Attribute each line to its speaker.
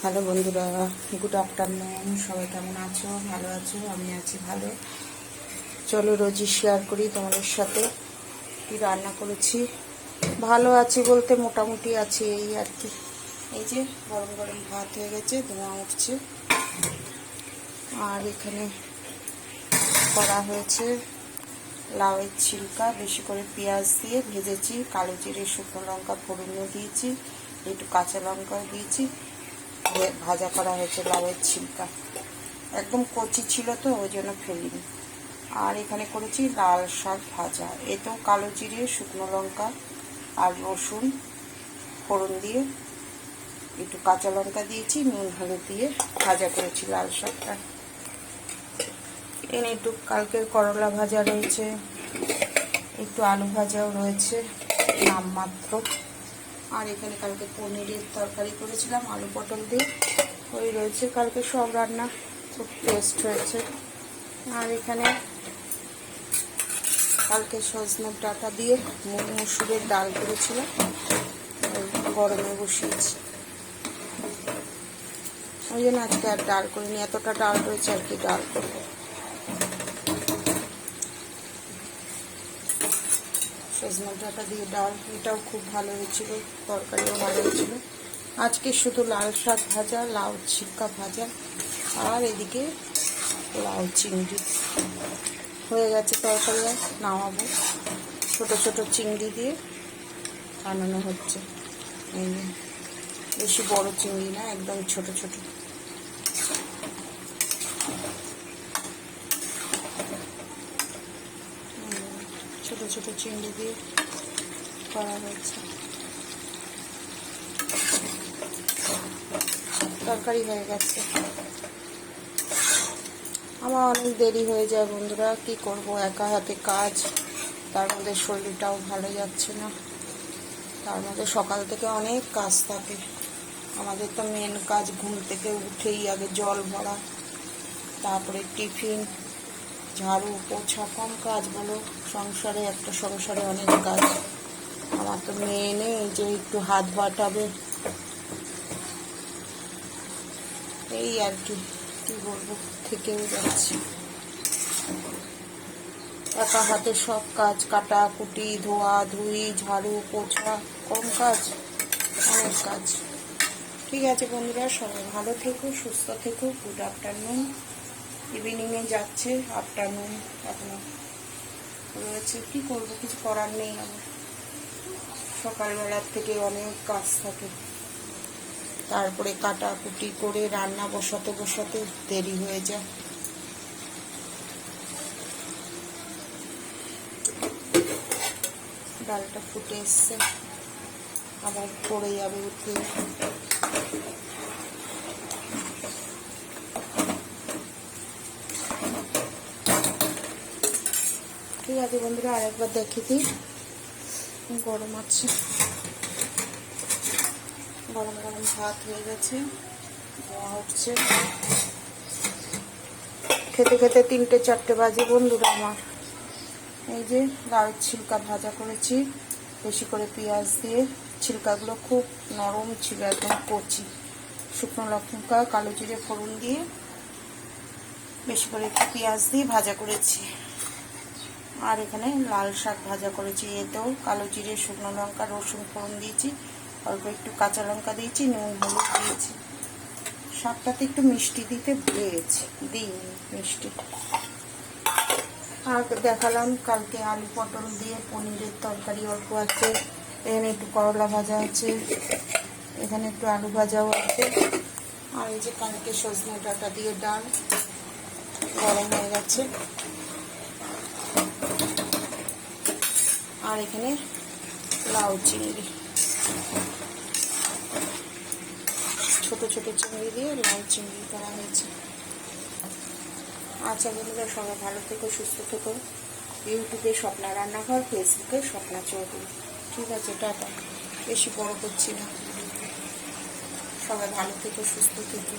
Speaker 1: Hello বন্ধুরা, good afternoon. সবাই কেমন আছো? ভালো আছো? আমি আছি ভালো। চলো রোজই শেয়ার করি তোমাদের সাথে কি রান্না করেছি। ভালো আছি বলতে মোটামুটি আছে এই আর কি। এই যে গরম গরম ভাত হয়ে গেছে, ধোঁয়া উঠছে। আর এখানে করা হয়েছে লাউয়ের ছিলকা, বেশি করে পেঁয়াজ দিয়ে ভেজেছি, কালো জিরে শুকনো লঙ্কা ফোড়ন দিয়েছি, একটু কাঁচা লঙ্কা দিয়েছি, ভাজা করা হয়েছে লাউয়ের ছিলকা। একদম কচি ছিল তো ওই জন্য ফেলিনি। আর এখানে করেছি লাল শাক ভাজা, এতেও কালো জিরে শুকনো লঙ্কা আর রসুন ফোড়ন দিয়ে একটু কাঁচা লঙ্কা দিয়েছি, নুন হলুদ দিয়ে ভাজা করেছি লাল শাকটা। এখানে একটু কালকের করলা ভাজা রয়েছে, একটু আলু ভাজাও রয়েছে নামমাত্র। আর এখানে কালকে পনিরের তরকারি করেছিলাম আলু পটল দিয়ে, ওই রয়েছে। কালকে সব রান্না খুব টেস্ট হয়েছে। আর এখানে কালকে সজনের ডাঁটা দিয়ে মুগ মসুরের ডাল করেছিলাম, গরমে বসিয়েছি। ওই জন্য আজকে আর ডাল করিনি, এতটা ডাল রয়েছে আর কি ডাল করবো। সজনের ডাঁটা দিয়ে ডাল, এটাও খুব ভালো হয়েছিল, তরকারিও ভালো হয়েছিল। আজকে শুধু লাল শাক ভাজা, লাউ ছিলকা ভাজা, আর এদিকে লাউ চিংড়ি হয়ে গেছে। তরকারি নামাবো, ছোট ছোট চিংড়ি দিয়ে বানানো হচ্ছে। বেশি বড় চিংড়ি না, একদম ছোট ছোট। ছোট ছোট চিংড়ি দিয়ে করা হয়েছে। তরকারি হয়ে গেছে। আমার অনেক দেরি হয়ে যায় বন্ধুরা, কি করব, একা হাতে কাজ, তার মধ্যে শরীরটাও ভালো যাচ্ছে না, তার মধ্যে সকাল থেকে অনেক কাজ থাকে। আমাদের তো মেন কাজ ঘুম থেকে উঠেই আগে জল ভরা, তারপরে টিফিন, ঝাড়ু পোছা, কম কাজ বলো সংসারে, একটা সংসারে অনেক কাজ। আমার তো মেয়ে নেই যে একটু হাত বাটাবে, এই আর কি, কি বলবো, থেকেও যাচ্ছি। একা হাতে সব কাজ, কাটা কুটি, ধোয়া ধুই, ঝাড়ু পোছা, কম কাজ, অনেক কাজ। ঠিক আছে বন্ধুরা, সবাই ভালো থেকো, সুস্থ থেকো। Good afternoon. ইভিনিংয়ে যাচ্ছে, আফটারনুন এখনো রয়েছে। কি করবো, কিছু করার নেই। আমার সকালবেলার থেকে অনেক কাজ থাকে, তারপরে কাটা কুটি করে রান্না বসাতে বসাতে দেরি হয়ে যায়। ডালটা ফুটে এসছে, আবার পড়ে যাবে উঠলে। ঠিক আছে বন্ধুরা, আরেকবার দেখে দিই। গরম আছে, গরম গরম ভাত হয়ে গেছে, ধোঁয়া উঠছে। খেতে খেতে 3টে 4টে বাজে বন্ধুরা আমার। এই যে লাউয়ের ছিলকা ভাজা করেছি বেশি করে পেঁয়াজ দিয়ে, ছিলকাগুলো খুব নরম ছিল, একদম কচি। শুকনো লঙ্কা কালো জিরে ফোড়ন দিয়ে বেশি করে একটু পেঁয়াজ দিয়ে ভাজা করেছি। আর এখানে লাল শাক ভাজা করেছি, এতেও কালো জিরে শুকনো লঙ্কা রসুন ফোড়ন দিয়েছি, অল্প একটু কাঁচা লঙ্কা দিয়েছি, নুন হলুদ দিয়েছি। শাকটাতে একটু মিষ্টি দিতে ভুলে গেছি, দিইনি মিষ্টি। আর দেখালাম কালকে আলু পটল দিয়ে পনিরের তরকারি অল্প আছে, এখানে একটু করলা ভাজা আছে, এখানে একটু আলু ভাজাও আছে। আর এই যে কালকে সজনে ডাঁটা দিয়ে ডাল গরম হয়ে গেছে। আর এখানে লাউ চিংড়ি, ছোট ছোট চিংড়ি দিয়ে লাউ চিংড়ি করা হয়েছে। আচ্ছা বন্ধুরা, সবাই ভালো থেকো, সুস্থ থেকো। ইউটিউবে স্বপ্না রান্নাঘর, ফেসবুকে স্বপ্না চৌধুরী। ঠিক আছে, টাটা। বেশি বড় করছি না। সবাই ভালো থেকো, সুস্থ থেকো।